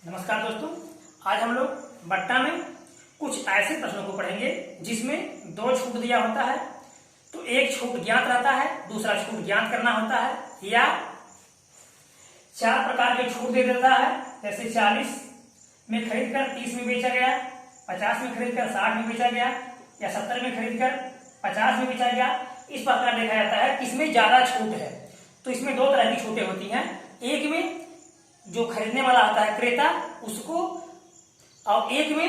नमस्कार दोस्तों, आज हम लोग बट्टा में कुछ ऐसे प्रश्नों को पढ़ेंगे जिसमें दो छूट दिया होता है। तो एक छूट ज्ञात रहता है, दूसरा छूट ज्ञात करना होता है, या चार प्रकार के छूट दे देता है। जैसे 40 में खरीद कर 30 में बेचा गया, 50 में खरीद कर 60 में बेचा गया, या 70 में खरीद कर 50 में बेचा गया। इस प्रकार देखा जाता है किसमें ज्यादा छूट है। तो इसमें दो तरह की छूटें होती हैं। एक में जो खरीदने वाला होता है क्रेता उसको, और एक में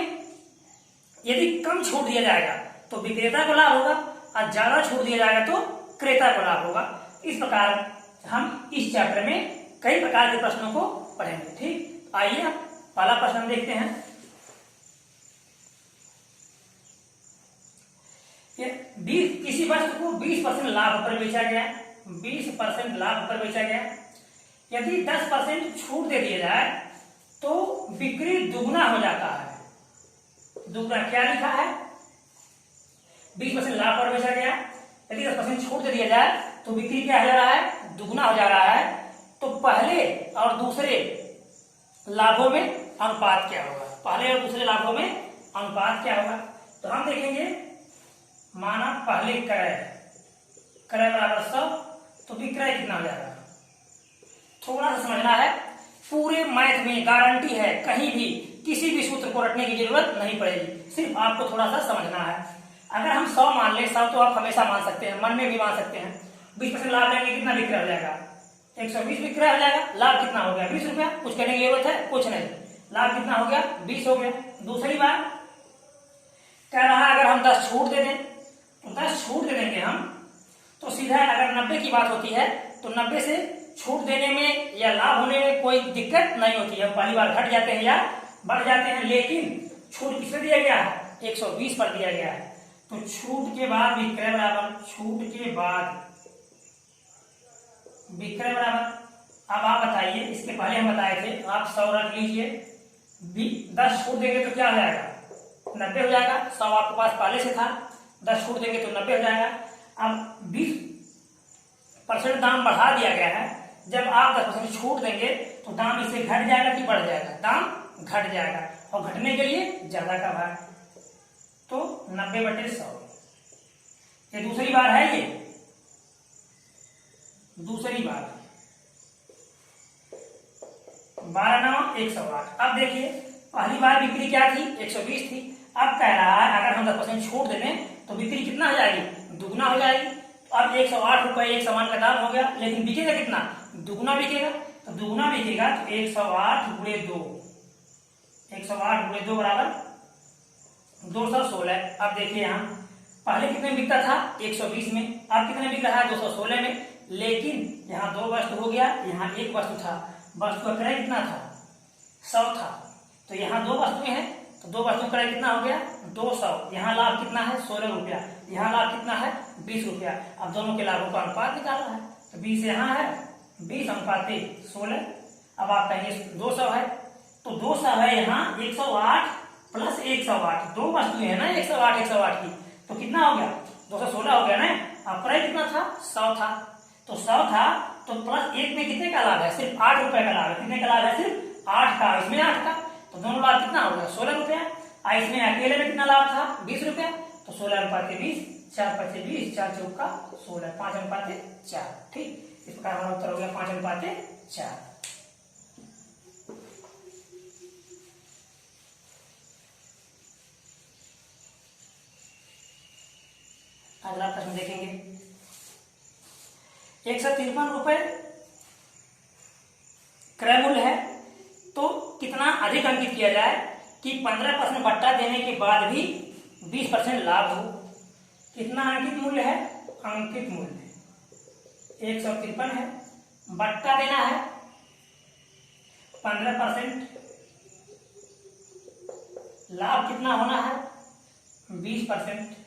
यदि कम छूट दिया जाएगा तो विक्रेता को लाभ होगा, और ज्यादा छूट दिया जाएगा तो क्रेता को लाभ होगा। इस प्रकार हम इस चैप्टर में कई प्रकार के प्रश्नों को पढ़ेंगे। ठीक, आइए पहला प्रश्न हम देखते हैं। किसी वस्तु को 20% लाभ पर बेचा गया, 20% लाभ पर बेचा गया। यदि 10% छूट दे दिया जाए तो बिक्री दुगना हो जाता है। दुगना क्या लिखा है? 20% लाभ पर बेचा गया, यदि 10% छूट दे दिया जाए तो बिक्री क्या हो जा रहा है? दुगना हो जा रहा है। तो पहले और दूसरे लाभों में अनुपात क्या होगा? पहले और दूसरे लाभों में अनुपात क्या होगा? तो हम देखेंगे, माना पहले क्रय बराबर 100, तो विक्रय कितना हो जाएगा? थोड़ा सा समझना है। पूरे मैथ में गारंटी है, कहीं भी किसी भी सूत्र को रटने की जरूरत नहीं पड़ेगी, सिर्फ आपको थोड़ा सा समझना है। अगर हम 100 मान ले, 100 तो आप हमेशा मान सकते हैं, मन में भी मान सकते हैं। 20% लाभ लेंगे, कितना विक्रय हो जाएगा? 120 विक्रय हो जाएगा। लाभ कितना हो गया? 20 रुपया। कुछ करने की जरूरत है? कुछ नहीं। लाभ कितना हो गया? 20 हो गया। दूसरी बात कह रहा है, अगर हम 10 छूट दे दें तो 10 छूट दे देंगे हम, तो सीधा अगर 90 की बात होती है तो 90 से छूट देने में या लाभ होने में कोई दिक्कत नहीं होती है। पहली बार घट जाते हैं या बढ़ जाते हैं, लेकिन छूट किसमें दिया गया है? 120 पर दिया गया है। तो छूट के बाद विक्रय बराबर, छूट के बाद विक्रय बराबर। अब आप बताइए, इसके पहले हम बताए थे, आप 100 रख लीजिए, 10 छूट देंगे तो क्या हो जाएगा? 90 हो जाएगा। 100 आपके पास पहले से था, 10 छूट देंगे तो 90 हो जाएगा। अब 20% दाम बढ़ा दिया गया है। जब आप 10% छूट देंगे तो दाम इससे घट जाएगा कि बढ़ जाएगा? दाम घट जाएगा, और घटने के लिए ज्यादा का भाग, तो 90/100। ये दूसरी बार है, ये दूसरी बार 12×9 108। अब देखिए, पहली बार बिक्री क्या थी? 120 थी। अब कह रहा है अगर हम 10% छूट दे दें तो बिक्री कितना हो जाएगी? दुगना हो जाएगी। अब 108 रुपए एक सामान का दाम हो गया, लेकिन बिकेगा कितना? दुगना बिकेगा। तो दुगना बिकेगा तो 108 गुणे 2, 108 गुणे 2 बराबर 216। अब देखिए, यहाँ पहले कितने बिकता था? 120 में। अब कितने बिक रहा है? 216 में। लेकिन यहाँ दो वस्तु हो गया, यहाँ एक वस्तु था। वस्तु का क्रय कितना था? 100 था। तो यहाँ दो वस्तुएं हैं, तो दो वस्तु क्रय कितना हो गया? 200। यहाँ लाभ कितना है? 16 रुपया। यहाँ लाभ कितना है? 20 रुपया। अब दोनों के लाभों का अनुपात निकालना है। तो 20 यहाँ है, 20:16। अब आप कहेंगे 200 है, तो 200 है यहाँ 108 प्लस 108, दो वस्तुएं है ना 108 की, तो कितना हो गया? 216 हो गया ना। अब क्रय कितना था? 100 था। तो 100 था, तो प्लस 1 में कितने का लाभ है? सिर्फ 8 रुपए का लाभ है। कितने का लाभ है? सिर्फ 8 का। इसमें 8 का, तो दोनों लाभ कितना हो गया? 16 रुपया। इसमें अकेले में कितना लाभ था? 20 रुपया। तो 16:20, 4×5=20, 4×4 16, 5:4। ठीक, इस प्रकार हमारा उत्तर हो गया 5:4। अगला प्रश्न देखेंगे। 153 रुपए क्रय मूल्य है, तो कितना अधिक अंकित किया जाए कि 15% बट्टा देने के बाद भी 20% लाभ हो? कितना अंकित मूल्य है? अंकित मूल्य 153 है, बट्टा देना है 15%, लाभ कितना होना है? 20%।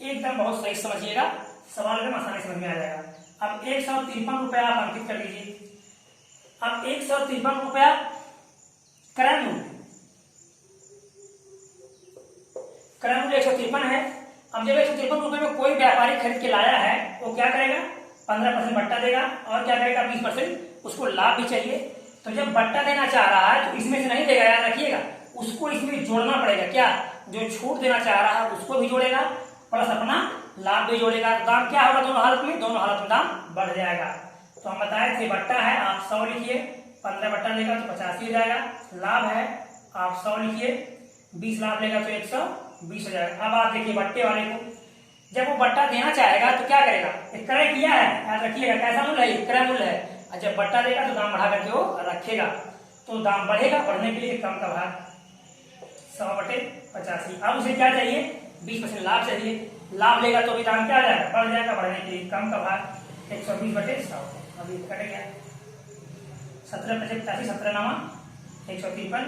एकदम बहुत सही समझिएगा, सवाल में आसानी समझ में आ जाएगा। अब 153 रुपया आप अंकित कर लीजिए। अब 153 रुपया क्रय मूल्य, क्रय मूल्य 153 है। अब जब 153 रुपए में कोई व्यापारी खरीद के लाया है, वो क्या करेगा? 15% बट्टा देगा, और क्या करेगा? 20% उसको लाभ भी चाहिए। तो जब बट्टा देना चाह रहा है तो इसमें से नहीं देगा, याद रखिएगा, उसको इसमें जोड़ना पड़ेगा। क्या? जो छूट देना चाह रहा है उसको भी जोड़ेगा प्लस अपना लाभ भी जोड़ेगा। दाम क्या होगा दोनों हालत में? दोनों हालत में दाम बढ़ जाएगा। तो हम बताए थे बट्टा है, आप 100 लिखिए, 15 बट्टा लेगा तो 85 हो जाएगा। लाभ है, आप 100 लिखिए, 20 लाभ लेगा तो 120 हो जाएगा। अब आप देखिए बट्टे वाले को, जब वो बट्टा देना चाहेगा तो क्या करेगा? क्रय किया है, याद रखिएगा, कैसा मूल्य है? क्रय मूल्य है। और जब बट्टा देगा तो दाम बढ़ा करके वो रखेगा, तो दाम बढ़ेगा, बढ़ने के लिए कम का भाग 100/85। अब उसे क्या चाहिए? 20% लाभ चाहिए। लाभ लेगा तो भी दाम क्या आ जाएगा? बढ़ जाएगा, बढ़ने के लिए कम का भाग 120/100। अभी कट गया 17/85, 17 नवा 153,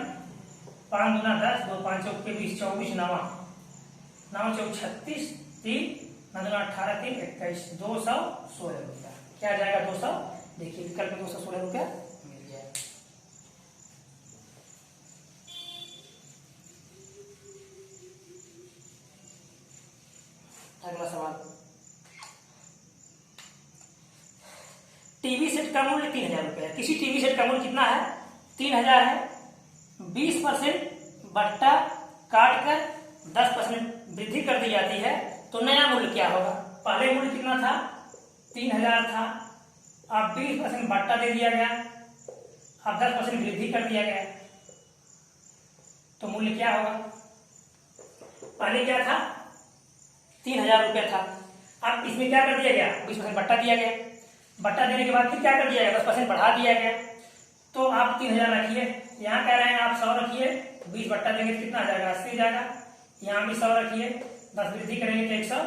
5 दूना 10, 2 5 चौके 20, 24 नवा 9 चौक 36, 3 9 दूना 18, 3 21, 216 रुपया। क्या आ जाएगा? 200। देखिए विकल्प में 216 रुपया मिल गया। अगला सवाल, टीवी सेट का मूल्य 3000 रुपया है। किसी टीवी सेट का मूल्य कितना है? 3000 है। 20% बट्टा काट कर 10% वृद्धि कर दी जाती है, तो नया मूल्य क्या होगा? पहले मूल्य कितना था? 3000 था। अब 20% बट्टा दे दिया गया, अब 10% वृद्धि कर दिया गया, तो मूल्य क्या होगा? पहले क्या था? 3000 रुपया था। अब इसमें क्या कर दिया गया? 20% बट्टा दिया गया। बट्टा देने के बाद फिर क्या कर दिया गया? 10% बढ़ा दिया गया। तो आप 3000 रखिए, यहाँ कह रहे हैं आप 100 रखिए, 20 बट्टा देंगे तो कितना आ जाएगा? 80 हो जाएगा। यहाँ भी 100 रखिए, 10 वृद्धि करेंगे तो 100।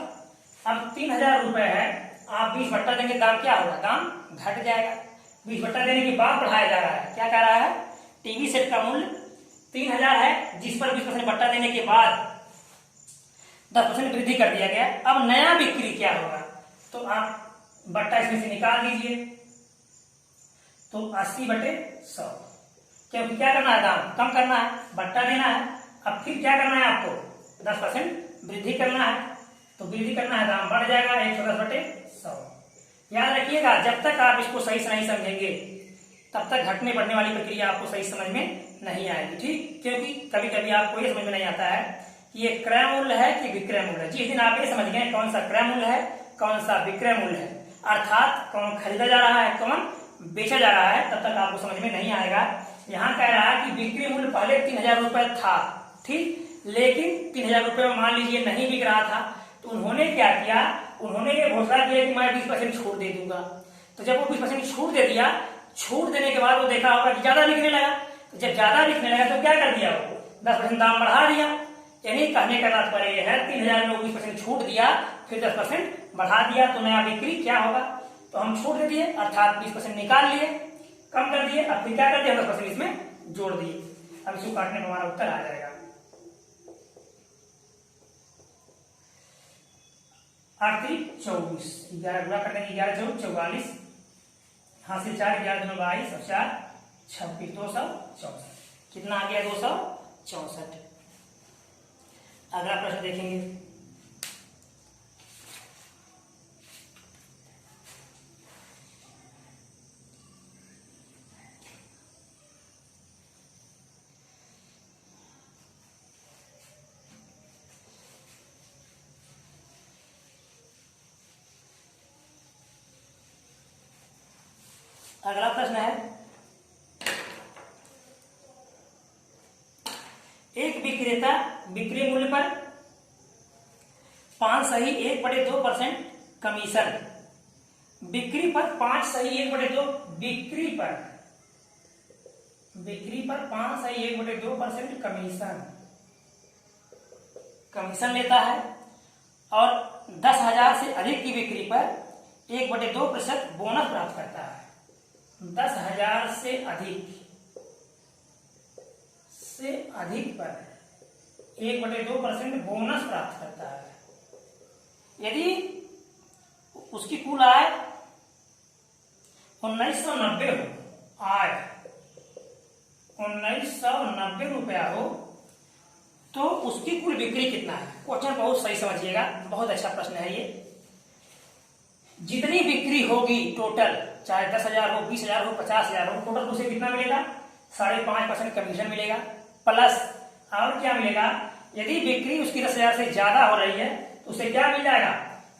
अब 3000 रुपए है, आप 20 बट्टा देंगे, दाम क्या होगा? दाम घट जाएगा। 20 बट्टा देने के बाद बढ़ाया जा रहा है। क्या कह रहा है? टीवी सेट का मूल्य 3000 है, जिस पर 20% बट्टा देने के बाद 10% वृद्धि कर दिया गया। अब नया बिक्री क्या होगा? तो आप बट्टा इसमें से निकाल दीजिए, तो 80/100, क्योंकि क्या करना है? दाम कम करना है, बट्टा देना है। अब फिर क्या करना है आपको? 10% वृद्धि करना है, तो वृद्धि करना है, दाम बढ़ जाएगा 110/100। याद रखिएगा, जब तक आप इसको सही से नहीं समझेंगे तब तक घटने बढ़ने वाली प्रक्रिया आपको सही समझ में नहीं आएगी। ठीक, क्योंकि कभी कभी आपको ये समझ में नहीं आता है कि ये क्रय मूल्य है कि विक्रय मूल्य है। जिस दिन आप ये समझ गए कौन सा क्रय मूल्य है, कौन सा विक्रय मूल्य है, अर्थात कौन खरीदा जा रहा है, कौन बेचा जा रहा है, तब तक आपको समझ में नहीं आएगा। यहाँ कह रहा है कि बिक्री मूल्य पहले 3000 रुपए था, ठीक, लेकिन 3000 रुपए में मान लीजिए नहीं बिक रहा था, तो उन्होंने क्या किया? उन्होंने ये घोषणा किया कि मैं 20% छूट दे दूंगा। तो जब वो 20% छूट दे दिया, छूट देने के बाद वो देखा होगा कि ज्यादा बिकने लगा, तो जब ज्यादा बिकने लगा तो क्या कर दिया? वो 10% दाम बढ़ा दिया। यानी कहने का तात्पर्य यह है 3000 में 20% छूट दिया, फिर 10% बढ़ा दिया, तो नया बिक्री क्या होगा? तो हम छूट दे दिए, अर्थात 20% निकाल लिए, कम कर दिए, अब फिर क्या कर दिया? 10% इसमें जोड़ दिए। अब इसको काटने पर हमारा उत्तर आ जाएगा 8 3 24, 11 गुणा करने की 11 4 44, यहाँ से 4 11 2 22 और 4 26, 264। कितना आ गया? 264। अगला प्रश्न देखेंगे। अगला प्रश्न है, एक विक्रेता बिक्री मूल्य पर 5/1/2% कमीशन, बिक्री पर 5/1/2, बिक्री पर 5/1/2% कमीशन लेता है, और 10,000 से अधिक की बिक्री पर 1/2% बोनस प्राप्त करता है। 10,000 से अधिक पर 1/2% बोनस प्राप्त करता है। यदि उसकी कुल आय 1990 हो, आय 1990 रुपया हो, तो उसकी कुल बिक्री कितना है? क्वेश्चन बहुत सही समझिएगा, बहुत अच्छा प्रश्न है ये। जितनी बिक्री होगी टोटल, चाहे 10,000 हो, 20,000 हो, 50,000 हो, टोटल उसे कितना मिलेगा? 5.5% कमीशन मिलेगा। प्लस और क्या मिलेगा? यदि बिक्री उसकी 10,000 से ज्यादा हो रही है तो उसे क्या मिल जाएगा?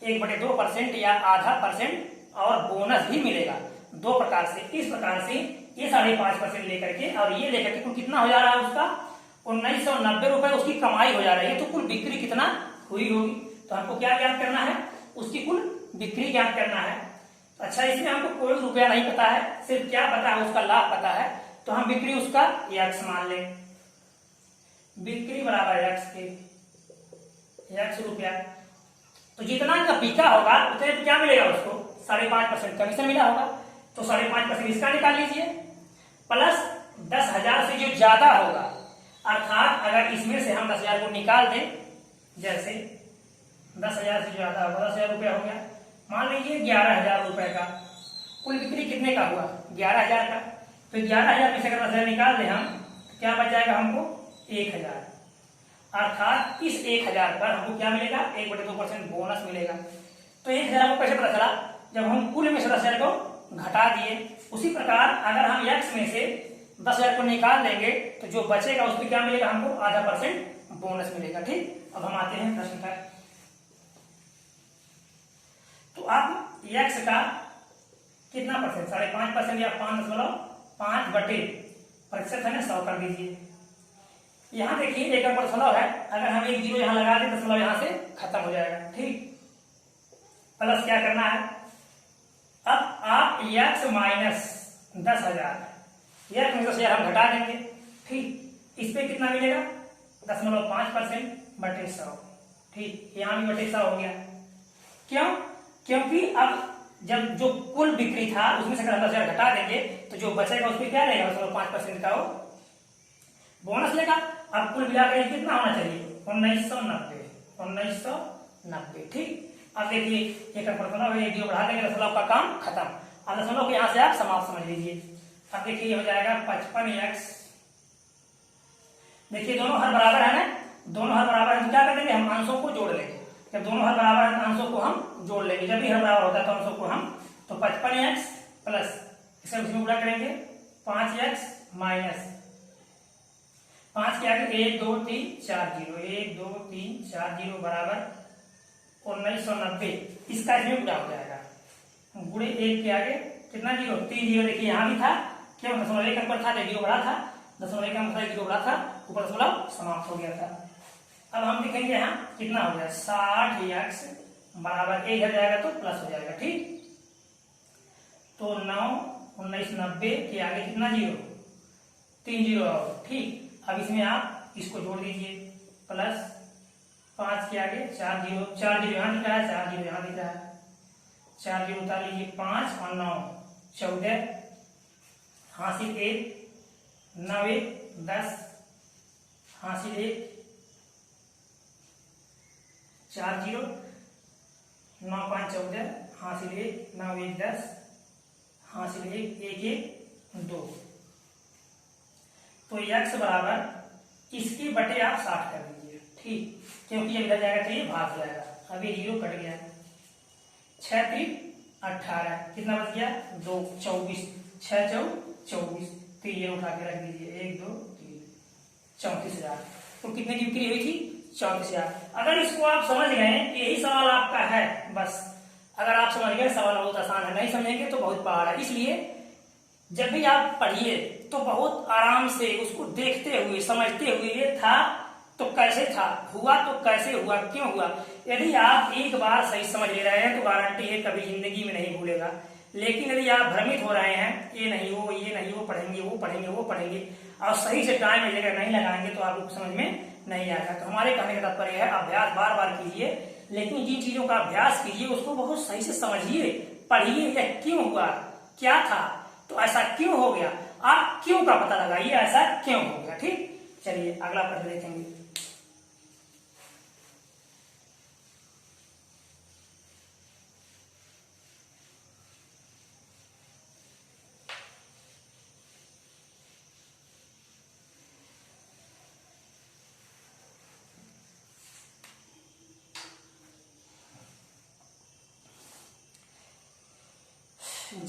1/2% या आधा परसेंट और बोनस भी मिलेगा। दो प्रकार से, इस प्रकार से ये 5.5% लेकर के और ये लेकर के कुल कितना हो जा रहा है उसका? 1990 रुपए उसकी कमाई हो जा रही है। तो कुल बिक्री कितना हुई होगी? तो हमको क्या ज्ञात करना है? उसकी कुल बिक्री ज्ञात करना है। अच्छा, इसमें हमको कोई रुपया नहीं पता है, सिर्फ क्या पता है? उसका लाभ पता है। तो हम बिक्री उसका x मान लें, बिक्री बराबर x के x रुपया। तो जितना का बिका होगा उतने क्या मिलेगा उसको? 5.5% कमीशन मिला होगा। तो 5.5% इसका निकाल लीजिए, प्लस 10,000 से जो ज्यादा होगा, अर्थात अगर इसमें से हम 10,000 को निकाल दें, जैसे 10,000 से ज्यादा होगा, 10,000 रुपया हो गया, मान लीजिए 11,000 रुपए का कुल बिक्री कितने का हुआ? 11,000 का। तो 11,000 में से अगर 10,000 निकाल दें हम, तो क्या बच जाएगा हमको? 1,000। अर्थात इस 1,000 पर हमको क्या मिलेगा? 1/2% बोनस मिलेगा। तो 1,000 हमको कैसे पता चला? जब हम कुल में से 10,000 को घटा दिए। उसी प्रकार अगर हम x में से 10,000 को निकाल देंगे तो जो बचेगा उस पर क्या मिलेगा हमको? आधा % बोनस मिलेगा। ठीक, अब हम आते हैं प्रश्न पर। तो अब x का कितना परसेंट? 5.5% या 5.5% है ना, 100 कर दीजिए। यहाँ देखिए एक दशमलव है, अगर हम एक 0 यहाँ लगा दें, दशमलव यहाँ से खत्म हो जाएगा। ठीक, प्लस क्या करना है? अब आप x माइनस 10,000, x में 10,000 हम घटा देंगे। ठीक, इस पे कितना मिलेगा? 0.5% बटे 100। ठीक, यहाँ भी बटे 100 हो गया। क्यों? क्योंकि अब जब जो कुल बिक्री था उसमें से अगर हम 10,000 घटा देंगे तो जो बचेगा उस पर क्या रहेगा? 5% का वो बोनस लेगा। अब कुल मिलाकर कितना होना चाहिए? 1990। ठीक, अब देखिए एक दशमलव है, 1 बढ़ा देंगे, दशमलव का काम खत्म। अब दशमलव को यहाँ से आप समाप्त समझ लीजिए। अब देखिए हो जाएगा 55x। देखिए दोनों हर बराबर है ना, दोनों हर बराबर है तो क्या कर देंगे? हम अंशों को जोड़ लेंगे। जब दोनों हर बराबर है तो अंशों को हम जोड़ लेंगे। जब भी हर बराबर होता है तो अंशों को हम, तो 55x प्लस इसे उसमें गुणा करेंगे 5x माइनस 5 के आगे 1 2 3 4 0, 1 2 3 4 0 बराबर 1990। इसका इसमें गुणा हो जाएगा। गुणे 1 के आगे कितना 0? 3 0। देखिए यहाँ भी था, क्यों? 1.1 नंबर था, 0 बड़ा था, 1.1 का मतलब 0 बड़ा था, ऊपर दशमलव समाप्त हो गया था। अब हम देखेंगे यहाँ कितना हो गया? 60x बराबर 1 हो जाएगा तो प्लस हो जाएगा। ठीक, तो 1990 के आगे कितना 0? 3 0 और। ठीक, अब इसमें आप इसको जोड़ दीजिए, प्लस 5 के आगे 4 0, 4 0 यहाँ दिख रहा है, 4 0 यहाँ दिख रहा है, 4 0 उतार लीजिए, 5 और 9 14, हासिल 1, 9 1 10, हासिल 1, 4 0, 9 5 14, हासिल 1, 9 1 10, हासिल 1, 1 1 2। तो x बराबर इसके बटे आप 60 कर दीजिए। ठीक, क्योंकि ये इधर जाएगा तो ये भाग जाएगा। अब ये 0 कट गया, 6 3 18, कितना बच गया? 2 24, 6 4 24, तो ये उठा के रख दीजिए, 1 2 3 34,000। तो कितने की बिक्री हुई थी? 34,000। अगर इसको आप समझ गए कि यही सवाल आपका है, बस अगर आप समझ गए सवाल बहुत आसान है, नहीं समझेंगे तो बहुत पहाड़ है। इसलिए जब भी आप पढ़िए तो बहुत आराम से उसको देखते हुए समझते हुए, ये था तो कैसे था, हुआ तो कैसे हुआ, क्यों हुआ। यदि आप एक बार सही समझ ले रहे हैं तो गारंटी है कभी जिंदगी में नहीं भूलेगा। लेकिन यदि आप भ्रमित हो रहे हैं, ये नहीं वो, ये नहीं वो, पढ़ेंगे वो पढ़ेंगे वो पढ़ेंगे, और सही से टाइम एक जगह नहीं लगाएंगे तो आपको समझ में नहीं आएगा। तो हमारे कहने का तात्पर्य है अभ्यास बार बार कीजिए, लेकिन जिन चीजों का अभ्यास कीजिए उसको बहुत सही से समझिए, पढ़िए, यह क्यों हुआ, क्या था, तो ऐसा क्यों हो गया, आप क्यों का पता लगाइए, ऐसा क्यों हो गया। ठीक, चलिए अगला प्रश्न देखेंगे।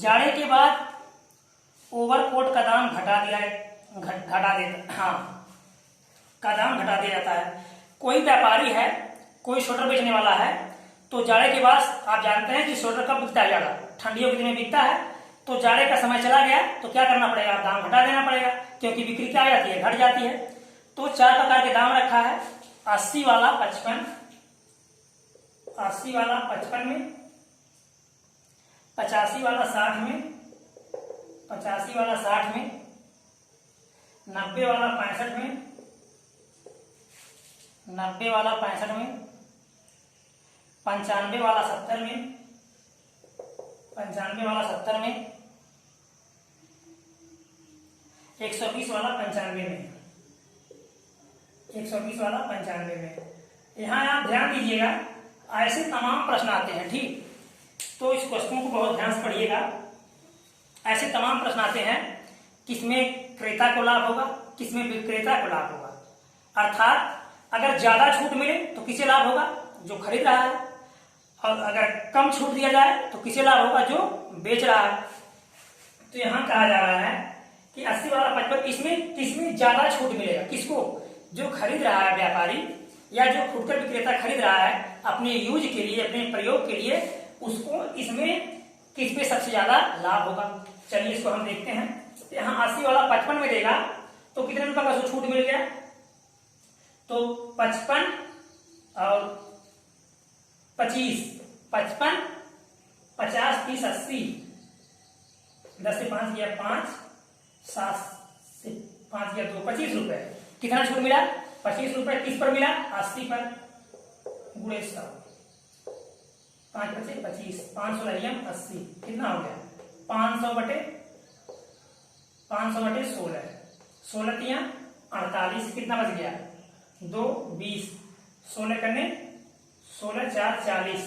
जाड़े के बाद ओवरकोट का दाम घटा दिया घटा देता हाँ का दाम घटा दिया जाता है। कोई व्यापारी है, कोई स्वेटर बेचने वाला है, तो जाड़े के बाद आप जानते हैं कि स्वेटर कब बिकता है, ज़्यादा ठंडियों के दिन में बिकता है। तो जाड़े का समय चला गया तो क्या करना पड़ेगा, दाम घटा देना पड़ेगा, क्योंकि बिक्री क्या आ जाती है, घट जाती है। तो 4 प्रकार के दाम रखा है, 80 वाला 55, 80 वाला 55 में, 85 वाला 60 में, 85 वाला 60 में, 90 वाला 65 में, 90 वाला 65 में, 95 वाला 70 में, 95 वाला 70 में, 120 वाला 95 में, 120 वाला 95 में। यहाँ आप ध्यान दीजिएगा, ऐसे तमाम प्रश्न आते हैं, ठीक। तो इस क्वेश्चन को बहुत ध्यान से पढ़िएगा। ऐसे तमाम प्रश्न आते हैं, किसमें क्रेता को लाभ होगा, किसमें विक्रेता को लाभ होगा। अर्थात अगर ज्यादा छूट मिले तो किसे लाभ होगा, जो खरीद रहा है, और अगर कम छूट दिया जाए तो किसे लाभ होगा, जो बेच रहा है। तो यहाँ कहा जा रहा है कि 80 वाला 55, इसमें किसमें ज्यादा छूट मिलेगा, किसको, जो खरीद रहा है व्यापारी या जो फुटकर विक्रेता खरीद रहा है अपने यूज के लिए, अपने प्रयोग के लिए, उसको इसमें किस पे सबसे ज्यादा लाभ होगा। चलिए इसको हम देखते हैं। यहाँ 80 वाला 55 में देगा तो कितने रुपए का छूट मिल गया, तो 55 और 25, 55, 50, 30, 80, 10 से 5 गया 5, 7 से 5 गया 2, 25 रुपए। कितना छूट मिला, 25 रुपए। किस पर मिला, 80 पर, गुणे 100, 5 × 5 = 25, 500 रहियम 80, कितना हो गया 500 बटे 16, 16 तियां 48, कितना बच गया 2, 20, 16 करने 16 4 40,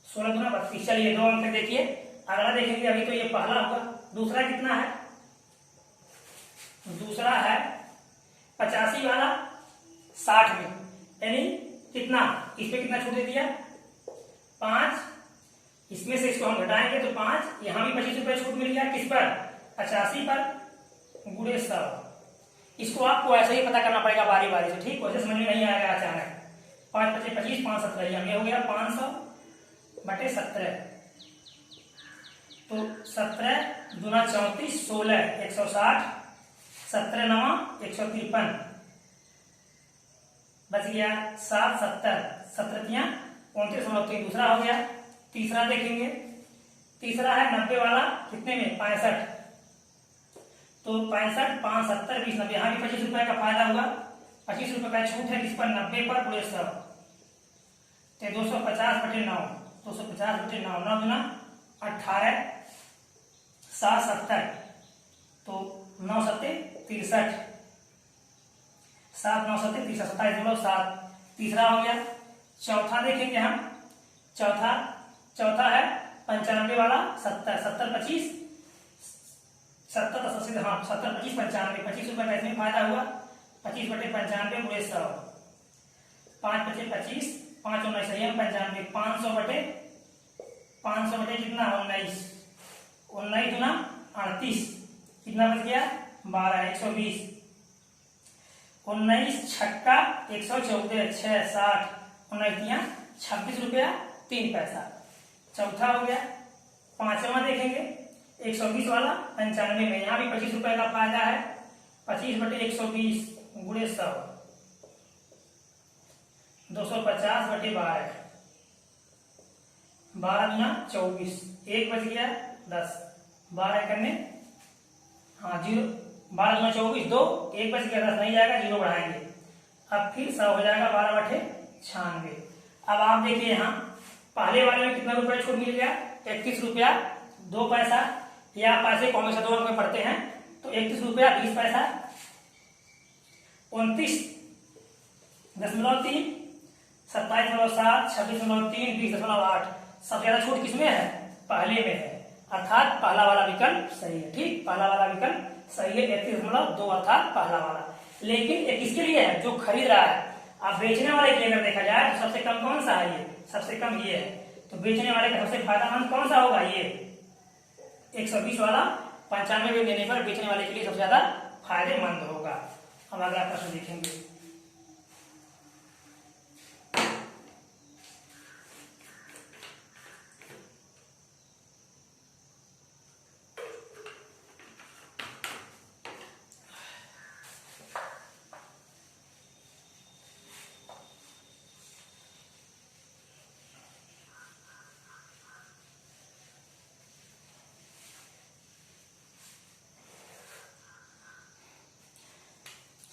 16 दूना 32। चलिए 2 अंक देखिए, अगला देखेंगे। अभी तो ये पहला होगा, दूसरा कितना है, दूसरा है 85 वाला 60 में, यानी कितना, इस पे कितना छूट दे दिया 5, इसमें से इसको हम घटाएंगे तो 5, यहां भी 25 रुपए छूट मिल गया, किस पर, 85 पर, गुणे 100। इसको आपको ऐसे ही पता करना पड़ेगा बारी बारी से, ठीक, वैसे समझ में नहीं आएगा अचानक। 5 × 5 = 25, 5 × 17 ये हो गया 500 बटे 17, तो 17 दूना 34, 16 160, 17 9 153, बच गया 7 70, 17 तियां 29, दूसरा हो गया। तीसरा देखेंगे, तीसरा है 90 वाला, कितने में 65, तो 65, 5 70 20 90, यहाँ भी 25 रुपए का फायदा होगा, 25 रुपए का छूट है, किस पर, 90 पर, गुणे 100, तो 250 बटे 9, 250 बटे 9, 9 दूना 18, 7 70, तो 9 7 63, 7 9 7 63, 27 7, तीसरा हो गया। चौथा देखेंगे हम, चौथा है 95 वाला 70, 70 25, 70 10 80, हाँ 70 25 95, 25 रुपए का इसमें फायदा हुआ, 25 बटे 95 गुणे 100, 5 × 5 = 25, 5 × 9 95, 500 बटे कितना 19, 19 दूना 38, कितना बच गया 12, 120, 19 छक्का 114, 6 60, 19 तियां 26 रुपया 3 पैसा। चौथा हो गया। पांचवा देखेंगे 120 वाला 95 में, यहाँ भी 25 रुपए का फायदा है, 25 बटे 120 गुणे 100, 250 बटे 12, 12 दूना 24, 1 बच गया 10, 12 करने, हाँ 0, 12 दूना 24 2, 1 बच गया 10 नहीं जाएगा, 0 बढ़ाएंगे, अब फिर 100 हो जाएगा 12 बटे 96। अब आप देखिए यहाँ पहले वाले में कितना रुपया छूट मिल गया, 31 रुपया 2 पैसा, या पैसे को हमेशा 2 अंक में पढ़ते हैं, तो 31 रुपया 20 पैसा, 29.3, 27.7, 26.3, 20.8, सबसे ज्यादा छूट किसमें है, पहले में है, अर्थात पहला वाला विकल्प सही है, ठीक, पहला वाला विकल्प सही है, 31.2 अर्थात पहला वाला। लेकिन ये किसके लिए है, जो खरीद रहा है। अब बेचने वाले की अगर देखा जाए तो सबसे कम कौन सा है, ये सबसे कम ये है, तो बेचने वाले का सबसे फायदेमंद कौन सा होगा, ये 120 वाला 95 में देने पर बेचने वाले के लिए सबसे ज्यादा फायदेमंद होगा। हम अगला प्रश्न देखेंगे।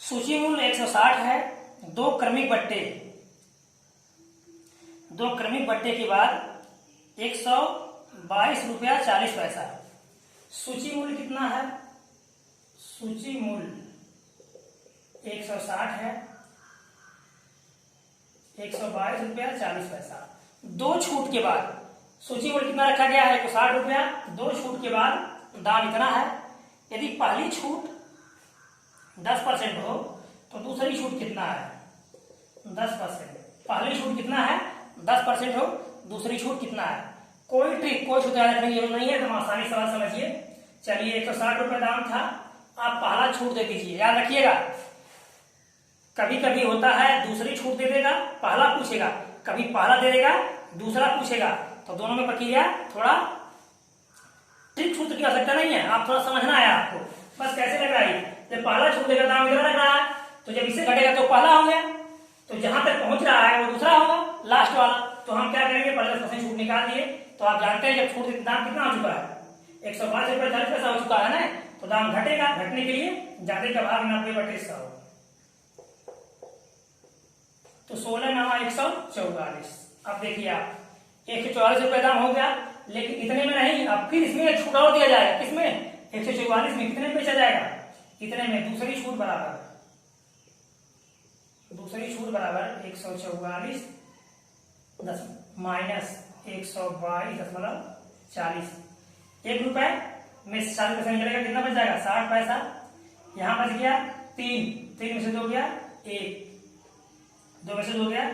सूची मूल्य 160 है। दो क्रमिक बट्टे के बाद 122 रुपया 40 पैसा। सूची मूल्य कितना है? सूची मूल्य 160 है, 122 रुपया 40 पैसा। दो छूट के बाद सूची मूल्य कितना रखा गया है? 160 रुपया। दो छूट के बाद दाम इतना है। यदि पहली छूट 10% हो तो दूसरी छूट कितना है? 10%। पहली छूट कितना है? 10% हो, दूसरी छूट कितना है? कोई ट्रिक, कोई सूत्र याद रखने की जरूरत नहीं है, तुम आसानी सवाल समझिए। चलिए 160 रुपये दाम था, आप पहला छूट दे दीजिए। याद रखिएगा, कभी कभी होता है दूसरी छूट दे देगा, पहला पूछेगा, कभी पहला दे देगा, दूसरा पूछेगा, तो दोनों में प्रक्रिया थोड़ा ट्रिक सूत्र की आवश्यकता नहीं है, आप थोड़ा समझना है आपको। बस कैसे लग रहा है, जब पहला छूट देगा दाम इधर लग रहा है, तो जब इससे घटेगा तो पहला हो गया, तो जहां तक पहुंच रहा है वो दूसरा होगा, लास्ट वाला। तो हम क्या करेंगे, पहले 10% छूट निकाल दिए। तो आप जानते हैं जब छूट दाम कितना हो चुका है? 122 रुपये 40 पैसा हो चुका है ना, तो दाम घटेगा। घटने के लिए ज्यादा का भाग 90/100, तो 16 9 144। अब देखिए आप 144 रुपये दाम हो गया, लेकिन इतने में नहीं, अब फिर इसमें एक छूट और दिया जाएगा। किसमें? 144 में। कितने बेचा जाएगा? इतने में। दूसरी छूट बराबर 144 माइनस 122.40, 1 रुपए में 40 पैसा निकलेगा, कितना बच जाएगा? 60 पैसा। यहां बच गया 3 में से 2 गया 1, 2 में से 2 गया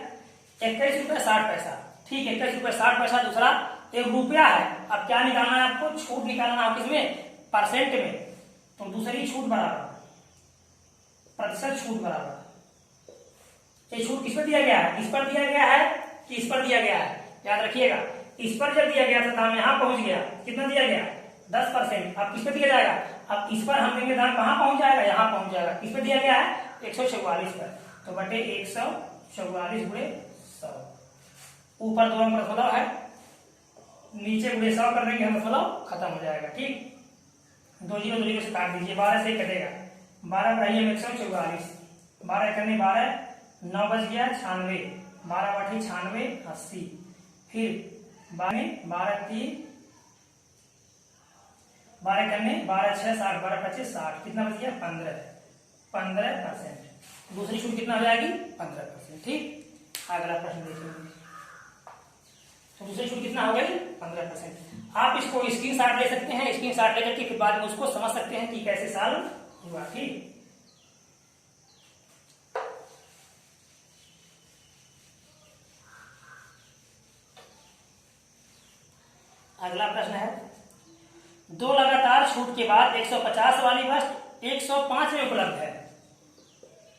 21 रुपये 60 पैसा। ठीक है, 21 रुपये 60 पैसा। दूसरा 1 रुपया है। अब क्या निकालना है आपको? छूट निकालना है। किसमें? परसेंट में। तो दूसरी छूट बराबर प्रतिशत छूट बराबर, ये छूट किस पर दिया गया है? इस पर दिया गया है कि इस पर दिया गया है? याद रखिएगा, इस पर जब दिया गया था दाम यहां पहुंच गया, कितना दिया गया? 10%। अब किस पे दिया जाएगा? अब इस पर हम देंगे दाम, कहां पहुंच जाएगा? यहां पहुंच जाएगा। किस पे दिया गया है? 144 पर, तो बटे 144 गुणे 100। ऊपर 2 अंक रखो है, नीचे गुणे 100 कर देंगे हम, खत्म हो जाएगा। ठीक, 2 जीरो से काट दीजिए, 12 से कटेगा। 12 बढ़ाइए 144, 12 करने 12, 9 बच गया 96, 12 बटे 96 80, फिर 12 3, 12 करने 12 6 60, 12 25 60, कितना बच गया? 15%। दूसरी छूट कितना हो जाएगी? 15%। ठीक, अगला प्रश्न देखेंगे। तो दूसरी छूट कितना हो गई? 15%। आप इसको स्क्रीनशॉट ले सकते हैं, स्क्रीनशॉट लेकर के फिर बाद में उसको समझ सकते हैं कि कैसे सॉल्व हुआ। ठीक, अगला प्रश्न है, 2 लगातार छूट के बाद 150 वाली वस्तु 105 में उपलब्ध है।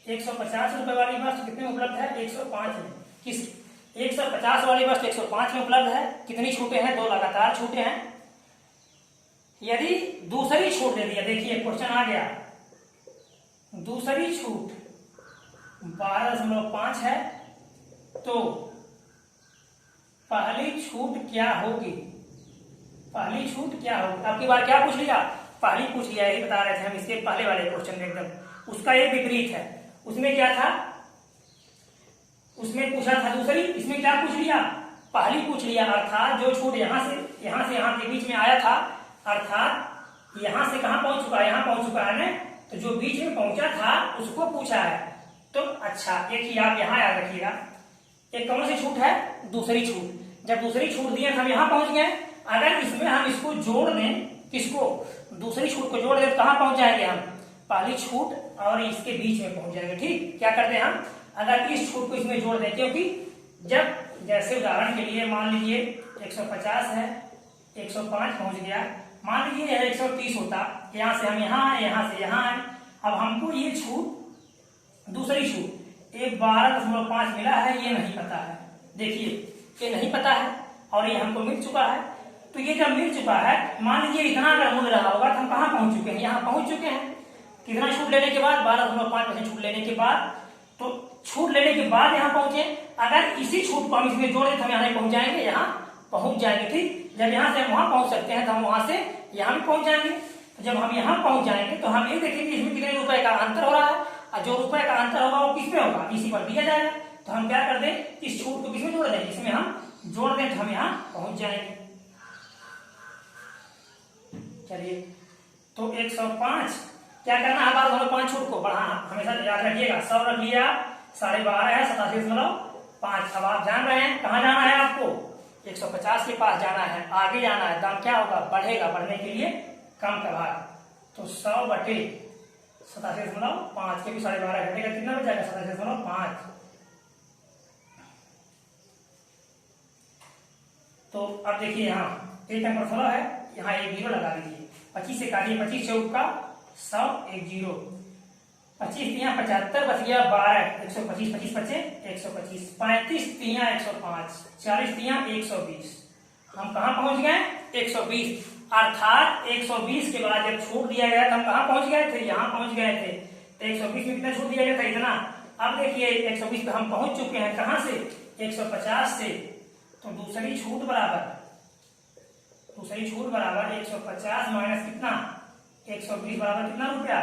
150 रुपए वाली वस्तु कितने में उपलब्ध है? 105 में। किस? 150 वाली वस्तु 105 में उपलब्ध है। कितनी छूटें हैं? 2 लगातार छूटें हैं। यदि दूसरी छूट दे दिया, देखिए क्वेश्चन आ गया, दूसरी छूट 12.5 है, तो पहली छूट क्या होगी? पहली छूट क्या होगी? आपकी बार क्या पूछ लिया? पहली पूछ लिया, यही बता रहे थे हम इसके पहले वाले क्वेश्चन में एकदम। उसका ये विपरीत है। उसमें क्या था? उसमें पूछा था दूसरी, इसमें क्या पूछ लिया? पहली पूछ लिया। अर्थात जो छूट यहां से यहां के बीच में आया था, अर्थात यहां से कहां पहुंच चुका है? यहां पहुंच चुका है ना, तो जो बीच में पहुंचा था उसको पूछा है। तो अच्छा, एक ही आप यहां याद रखिएगा, एक कौन सी छूट है? दूसरी छूट। जब दूसरी छूट दी हम यहां पहुंच गए, अगर इसमें हम इसको जोड़ दें, किसको? दूसरी छूट को जोड़ दें, तो कहां पहुंच जाएंगे हम? पहली छूट और इसके बीच में पहुंच जाएंगे। ठीक, क्या करते हैं हम? अगर इस छूट को इसमें जोड़ दें, क्योंकि जब जैसे उदाहरण के लिए मान लीजिए 150 है, 105 पहुंच गया, मान लीजिए यह 130 होता, यहाँ से हम यहाँ आए, यहाँ से यहाँ आए। अब हमको ये छूट, दूसरी छूट ये 12.5 मिला है, ये नहीं पता है। देखिए ये नहीं पता है और ये हमको मिल चुका है। तो ये जब मिल चुका है, मान लीजिए इतना अगर मूल्य रहा होगा तो हम कहाँ पहुंच चुके हैं, यहाँ पहुंच चुके हैं। कितना छूट लेने के बाद, 12.5% छूट लेने के बाद, तो छूट लेने के बाद यहाँ पहुंचे। अगर इसी छूट को हम इसमें जोड़ दें तो हम यहाँ नहीं पहुंच जाएंगे, यहाँ पहुंच जाएंगे। ठीक, जब यहाँ से हम वहां पहुंच सकते हैं तो हम वहां से यहाँ भी पहुंच जाएंगे। जब हम यहाँ पहुंच जाएंगे तो हम ये देखेंगे इसमें कितने रुपए का अंतर हो रहा है, और जो रुपए का अंतर होगा वो किस पे होगा, इसी पर दिया जाएगा। तो हम क्या कर दें, इस छूट को किसमें जोड़ दें, इसमें हम जोड़ दें तो हम यहाँ पहुंच जाएंगे। चलिए, तो 105 क्या करना है, 12.5 छूट को बढ़ाना, हमेशा याद रखिएगा। 100 रख लिया, 12.5 है, 87.5। अब आप जान रहे हैं कहाँ जाना है, आपको 150 के पास जाना है, आगे जाना है। दाम क्या होगा, बढ़ेगा, बढ़ने के लिए कम का भाग। तो 100 बटे 87.5 के भी 12.5 घटेगा, कितना बच जाएगा, 87.5। तो अब देखिए यहाँ एक नंबर 16 है, यहाँ एक जीरो लगा दीजिए। 25 से काटिए, 25 चौक का 100, एक जीरो। 25 तिया 75 बच गया 12, 125, 25 बचे 125। 35 तिया 105, 40 तिया 120। हम कहाँ पहुंच गए, 120। अर्थात 120 के बाद जब छूट दिया गया तो हम कहाँ पहुंच गए थे, यहाँ पहुंच गए थे। तो 120 में कितना छूट दिया गया था, इतना। अब देखिए 120 पे हम पहुंच चुके हैं, कहाँ से, 150 से। तो दूसरी छूट बराबर 150 माइनस कितना, 120 बराबर कितना रुपया,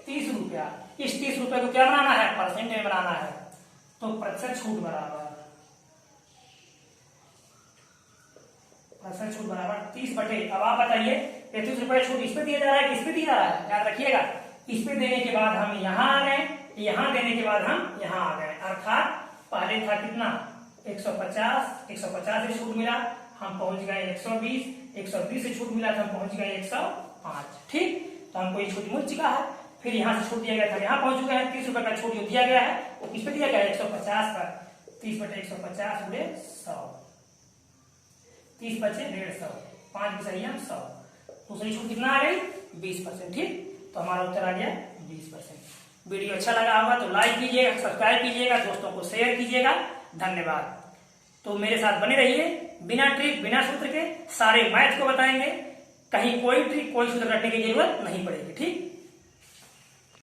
30 रुपया। इस 30 रुपये को क्या बनाना है, परसेंट में बनाना है। तो प्रतिशत छूट बराबर 30 बटे, अब आप बताइए 35 रुपये छूट इस पे दिया जा रहा है कि इस पे दिया जा रहा है, याद रखिएगा। इस पे देने के बाद हम यहाँ आ गए, यहाँ देने के बाद हम यहाँ आ गए। अर्थात पहले था कितना, 150 से छूट मिला, हम पहुंच गए 120, 120 से छूट मिला तो हम पहुंच गए 105। ठीक, तो हमको ये छूट मिल चुका है। फिर यहाँ से छूट दिया गया था, यहाँ पहुंच चुके हैं। 30 रुपए का छूट जो दिया गया है वो किस पे दिया गया है, 150 पर। 30 बटे 150 गुणे 100, 30 बचे 150, 5 बचे 100। दूसरी छूट कितना आ गई, 20%। ठीक, तो हमारा उत्तर आ गया 20%। वीडियो अच्छा लगा होगा तो लाइक कीजिएगा, सब्सक्राइब कीजिएगा, दोस्तों को शेयर कीजिएगा। धन्यवाद। तो मेरे साथ बने रहिए, बिना ट्रिक बिना सूत्र के सारे मैथ को बताएंगे, कहीं कोई ट्रिक कोई सूत्र रटने की जरूरत नहीं पड़ेगी। ठीक।